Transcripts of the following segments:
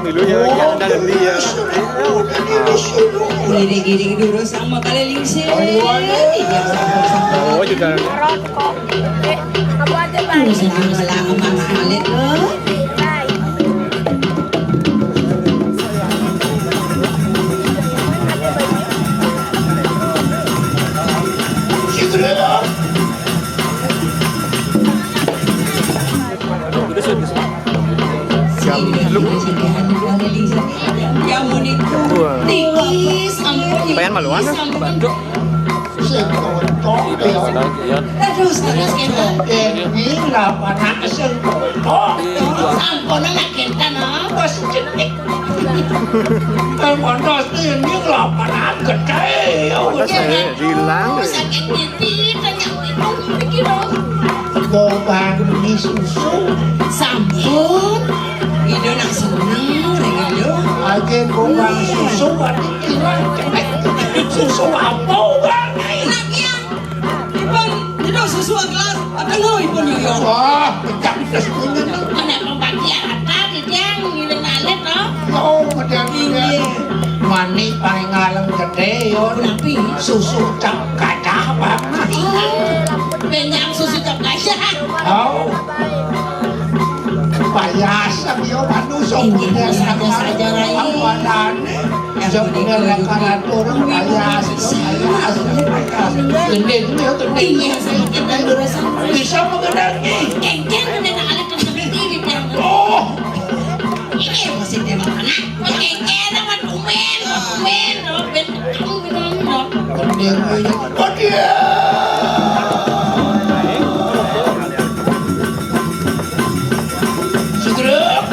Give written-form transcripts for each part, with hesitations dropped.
dulu ya yang dalam dia. Gini dulu sama kali lingsi. Oh juga. Apa aja bang? Selama mama alit loh. Bayan maluan bantu. Gobang di susu Sampun, itu nak seneng regalo. agen gobang susu ada kira susu apa bang? Anaknya, ibon, itu susu kelas, ada nggak ibon yoyo? Wah, pecah ini Anak pembagian apa dia ngiling alit loh? oh macam ini mani paling ngalang gede yo Kenapa? susu cap kaca bang. Benyam susu cap kaca. Oh, payasan yo manusia punya saja, Rai. awalan. Sebenarnya rekanan orang payasan. Gendeng yo gendeng. Iya, sama kita dulu sama. Bisa mengendangi. Engken kena alit ke sendiri dia. Oh, Ini masih dia makan. Engken sama tumen, ben kamu bilang. gendeng yo. Oh dia. Segera.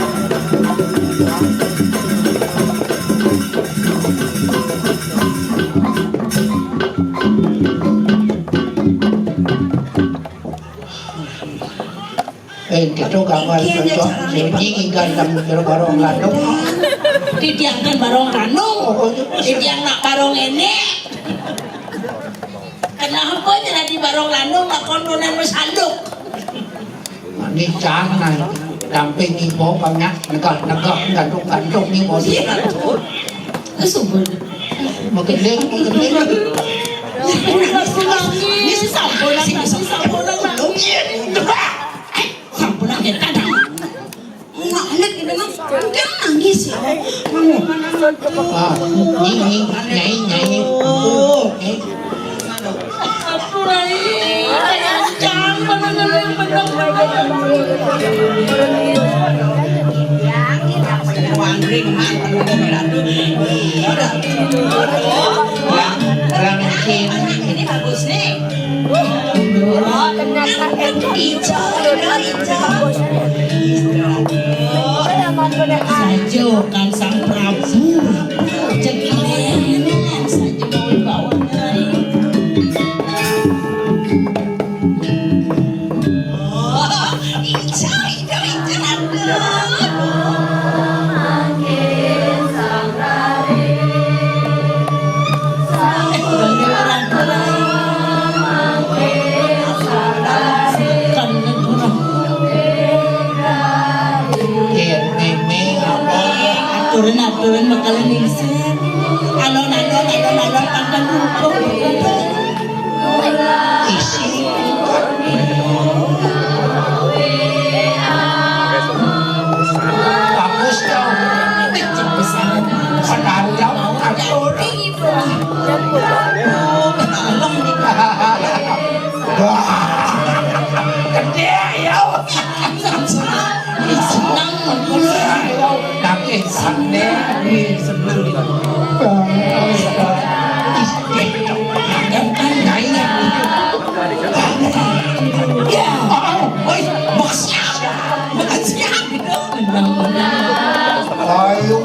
Itu kawan cocok jadi gandam kira barong landung. Didiangkan barong ranung. Didiang nak barong ini. Kenapa jadi barong landung nak kondonan masanduk? Ini jangan damping ibu banyak negak gandung ni bos. Kesubur. Makin deng. Ini si sampul lagi, si sampul lagi. Sampul lagi kadang. Nak anak ini kan nangis ya. Ah, nyai. Oh. Aku lagi ancam ini bagus nih. Ternyata Hijau. itu Sajokan sang Prabu. Cekilen saja mau bawa dari. Oh, hijau. Aturan bakalan ningsir. Alon pandang rukun. Isi. Bagus dong. Kecil besar. Padahal jauh atur. Tolong nih. Wah, gede ya. Senang Tapi santai, senang gitu. Ya, oi, makan siap gitu. Ayo,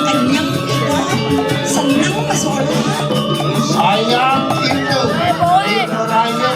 Kenyang gitu. Senang pas sholat. sayang itu. Raya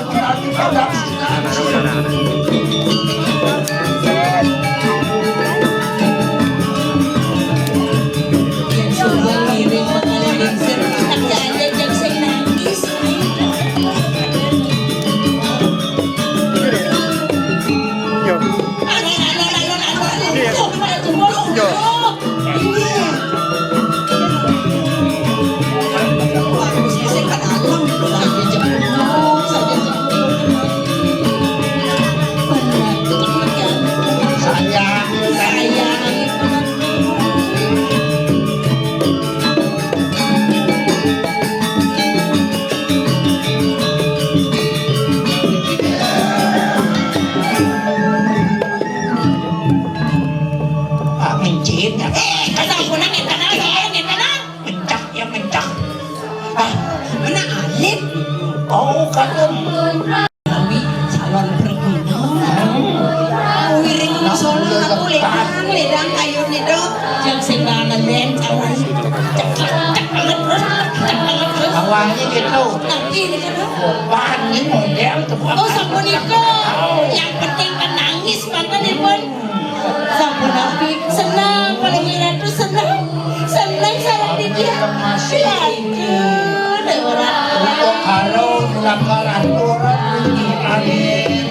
Amin. Oh kadang Kami calon berguna. Wiring solo aku ledang kayu nih dok. Jangan sembarangan den calon. Cek banget terus. awalnya gitu. Nanti nih kan dok. Bahan ini model tuh. Oh sapuniko. Yang penting menangis mantan pun. Sampun api senang paling lihat tuh senang sarang di dia. Aduh, Untuk kalau melanggar aturan ini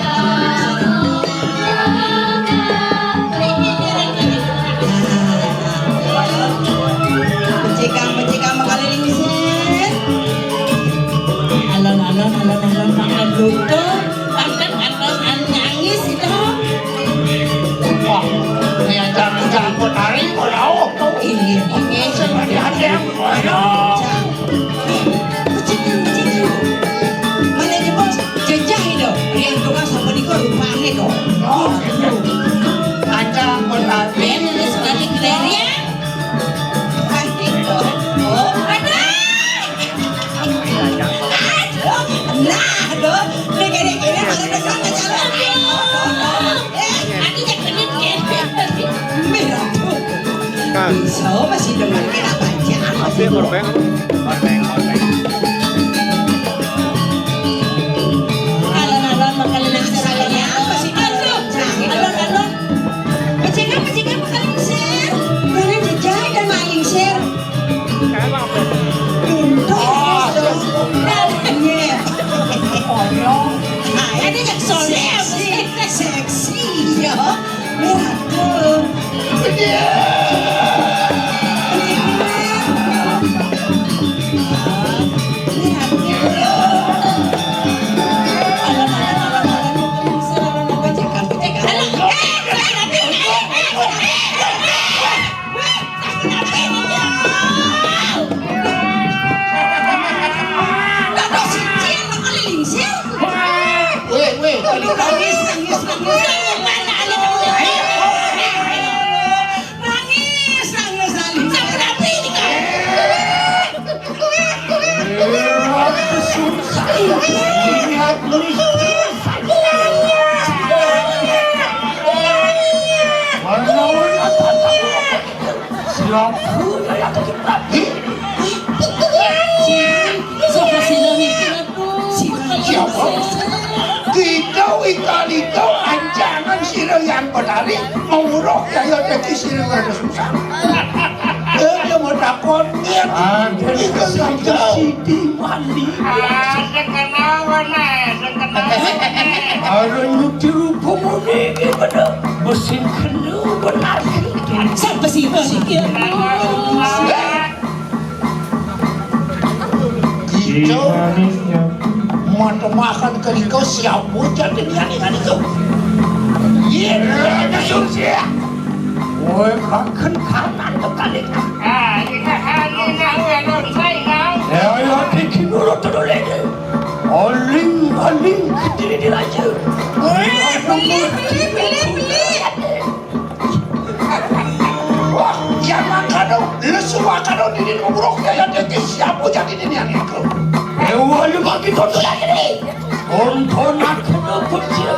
Becika makaliling sen. Alon makan luto, makan nangis itu. wah, ini jangan hari mau Ini seperti ada yang mau. Becika. Mana di bos jejak itu. Yang tukang sapuniko rupanya dong. Oh, ada berarti Ben sekali kriteria. Oh, ada. Aduh, negara-negara malah dekat ke jalan. Aku jak genit kan. Merah tuh. Kan. So masih dengar kira baca. Tapi korban. Alon makalilang saya masih aduh. Alon. Becika makaling share. Mana jejak dan maling share. Ada yang soleh seksi ya. Merah tuh. Kita anjangan siro yang berlari menguruk daya bagi siro yang susah. Dia mau takut dia itu saja Siti mandi. Ada nyuci pemudi benar mesin kenu benar. Sampai sih ya. Kita mau makan kerikau siapa jadi dengan itu. Iya, ada susah. Ôi kan kanan tuh kali. Ya ya bikin dulu lagi. Aling kecil aja. Wah, jangan kado, lesu kado di nguruk ya jadi siapa jadi ini yang itu. Lu bagi tonton lagi nih. Tonton aku kecil.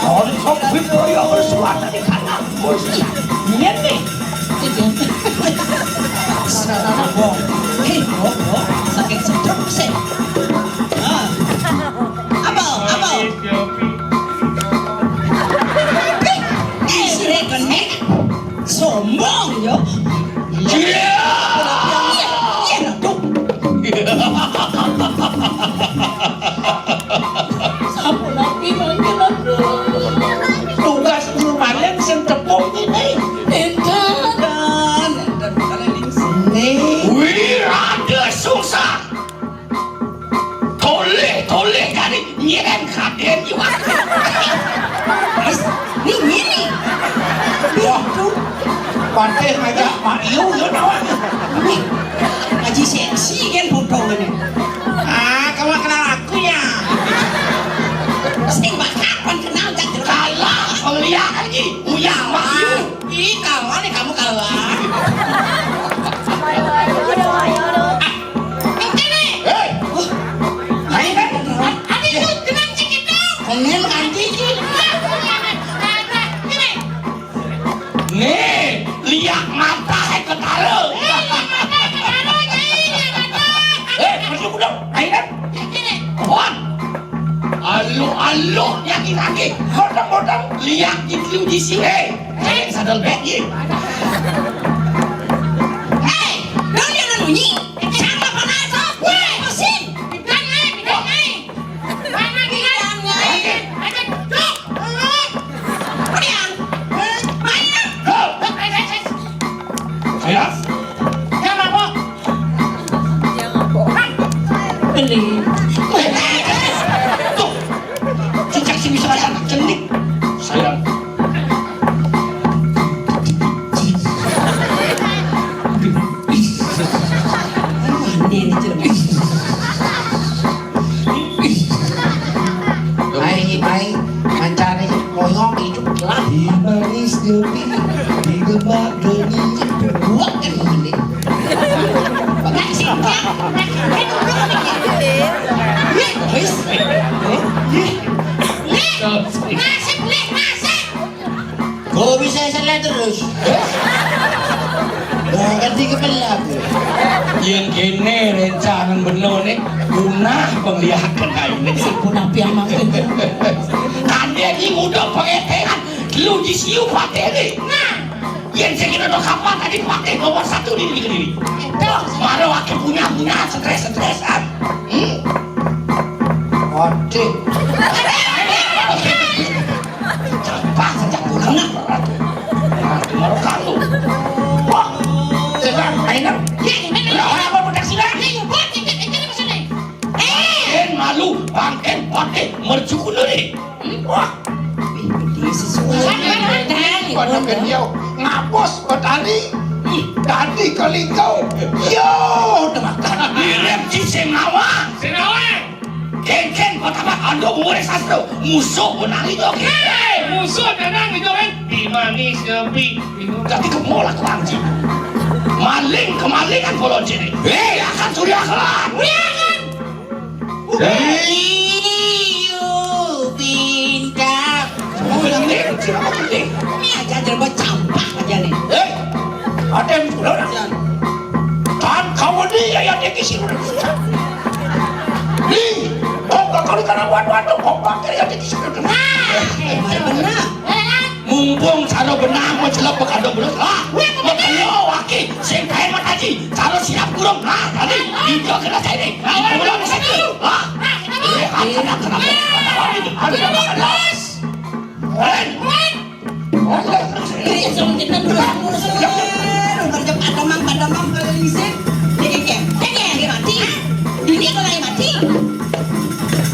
Orang video yang bersuara di kanan, bos. Niat nih. Sakit stroke sih. Abang. Sirekan sombong yo. Iya, tuh. Sampun lagi manggil aku. Tugas lumayan sing tepung ini. Enten kaliling sini. Wih, ada susah. Toleh kali nyiren kaden juga. Ini. Wah, pantai ngajak Mak Iu ya nawan. Nih, Haji seksi kan foto ini. Kamu kenal aku ya? Sing bakal lagi. Uya Mas. Ih, kawan nih kamu kawan. Hei. Hai kan? Aduh, tenang sedikit dong. Kenal ganti sih. Nih, lihat mata saya ketara. Masuk dong. Hai kan? Kawan. Alo, yakin lagi. Bodang, lihat itu di sini. Jangan sadar back ye. Hei, dong jangan bunyi. Sama panas. Weh, mesin. Bidang nih. Mana bidang nih? Ada dok. Bidang. Mana? Saya. Sama apa? Beli. Tuh. Cicak sih bisa anak cendik. Sayang. Ini cermin. Mai mancane moyong itu lah di manis dewi di gemak geni buat kan ini kok bisa salah terus ganti kepala Yang kene rencangan bener nih punah pembiakan kayu ini. Punah piang makin. Kande ini udah pengetean lu di siu patene. Nah, yang saya kira udah kapan tadi pakai nomor 1 di negeri ini. Wah, mana wakil punya stres-stresan. Waduh Cepat sejak pulang berat. Mau kamu. Wah, sedang mainan. Apa budak silang? Malu, bangken, pakai mercukun dulu. Wah, pada beliau ngapos petani. Tadi kelingkau. Yo, temakan. Mirip si Senawa. Ken pertama ando umur sastro. Musuh benang itu. Musuh benang itu kan? Di manis sepi. Jadi kemolak wanci. Kemalingan bolon sini. Akan sudah kelar. Iyo, bintang. Siapa penting? Ini aja jerba campak aja nih. Ada yang sudah orang. Tan kamu dia yang dikisi udah. Nih, kau kali karena waduh kau pakai yang dikisi udah. Benar. Mumpung cara benang mencelap bekado belut lah. Makanya wakil singkain mataji. Cara siap kurung lah. Tadi itu kena saya ini. Belum bisa dulu. Kenapa? Ada makan las. Kriya sama kita terus. Bercepat domang kalau lisik. Dia mati. Ini kalau mati.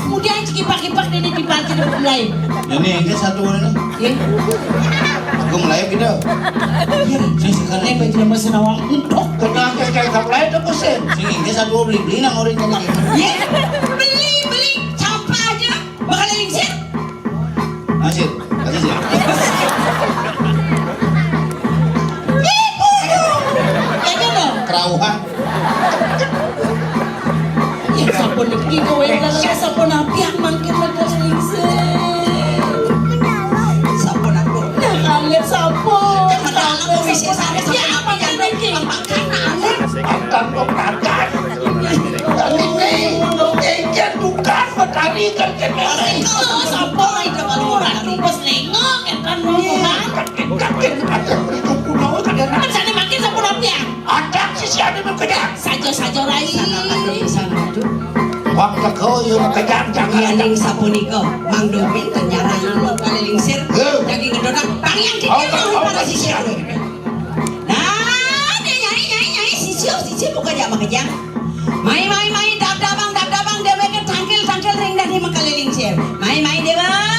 Kemudian kipak-kipak ini dibantu dengan lain. ini yang satu ini aku melayap gitu Ya, saya sekarang baju nama senawang untuk. kenapa kayak kamu lain tuh kusen sini satu beli nang orang kan Ya, beli sampah aja. Bakal lingsir. hasil sih Kayaknya dong. kerauhan Ya, sabun ini kowe lalala sabun api yang makin bakal lingsir. Sabun aku. Ya, kangen sabun. Jangan aku bisa sampai apa yang lagi. Akan berkatan. Tadi nih, kengken bukan petani kan kena. Sabun itu baru orang rumpus lengok kan ngomong. Kakek ada berikut kuno kan ada. Kan sana makin sabun api yang. Ada sisi ada berkejar. Saja rai. Waktu kau yang kejar jangan. Yaning sabun iko, Mang Domin ternyata lu kali lingsir. Daging gedodang, pangyang dikit para sisi. Nah, dia nyai sisi bukan jam kejang. Mai dabang dia mereka tangkil ring dari makali lingsir. Mai dewa.